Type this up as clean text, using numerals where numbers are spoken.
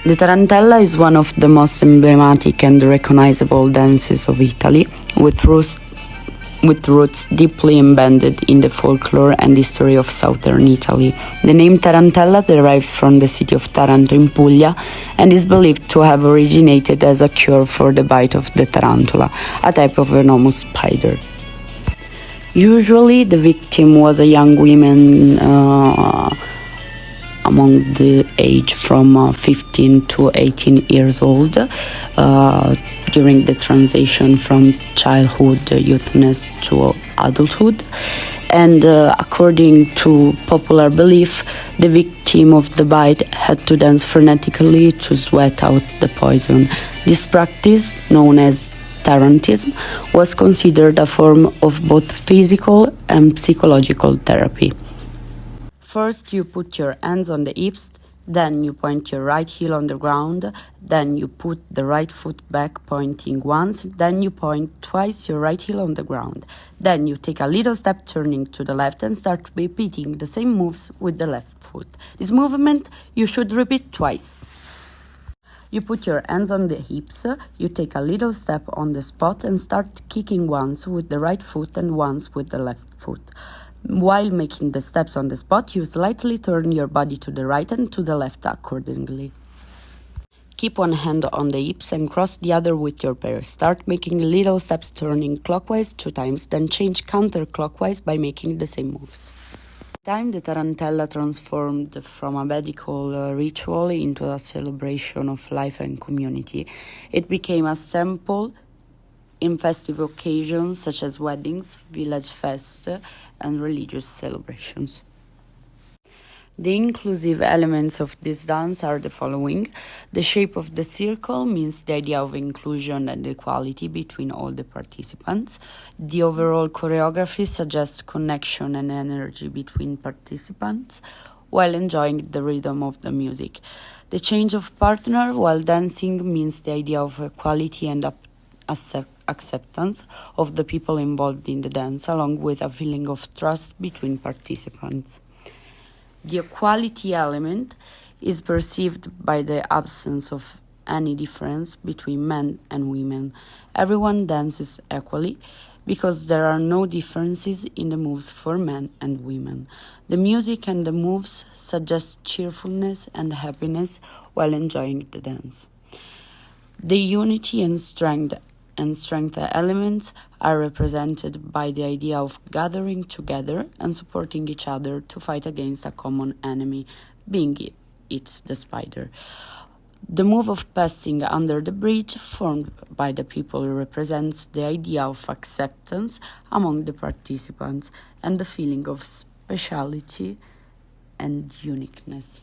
The Tarantella is one of the most emblematic and recognizable dances of Italy, with roots deeply embedded in the folklore and history of southern Italy. The name Tarantella derives from the city of Taranto in Puglia and is believed to have originated as a cure for the bite of the tarantula, a type of venomous spider. Usually the victim was a young woman among the age from 15 to 18 years old, during the transition from childhood, youthness to adulthood. And according to popular belief, the victim of the bite had to dance frenetically to sweat out the poison. This practice, known as tarantism, was considered a form of both physical and psychological therapy. First, you put your hands on the hips, then you point your right heel on the ground, then you put the right foot back pointing once, then you point twice your right heel on the ground. Then you take a little step turning to the left and start repeating the same moves with the left foot. This movement you should repeat twice. You put your hands on the hips, you take a little step on the spot and start kicking once with the right foot and once with the left foot. While making the steps on the spot, you slightly turn your body to the right and to the left accordingly. Keep one hand on the hips and cross the other with your pair. Start making little steps turning clockwise 2 times, then change counterclockwise by making the same moves. Time the Tarantella transformed from a medical ritual into a celebration of life and community. It became a sample in festive occasions such as weddings, village fests, and religious celebrations. The inclusive elements of this dance are the following. The shape of the circle means the idea of inclusion and equality between all the participants. The overall choreography suggests connection and energy between participants while enjoying the rhythm of the music. The change of partner while dancing means the idea of equality and acceptance of the people involved in the dance, along with a feeling of trust between participants. The equality element is perceived by the absence of any difference between men and women. Everyone dances equally because there are no differences in the moves for men and women. The music and the moves suggest cheerfulness and happiness while enjoying the dance. The unity and strength elements are represented by the idea of gathering together and supporting each other to fight against a common enemy, being it the spider. The move of passing under the bridge formed by the people represents the idea of acceptance among the participants and the feeling of speciality and uniqueness.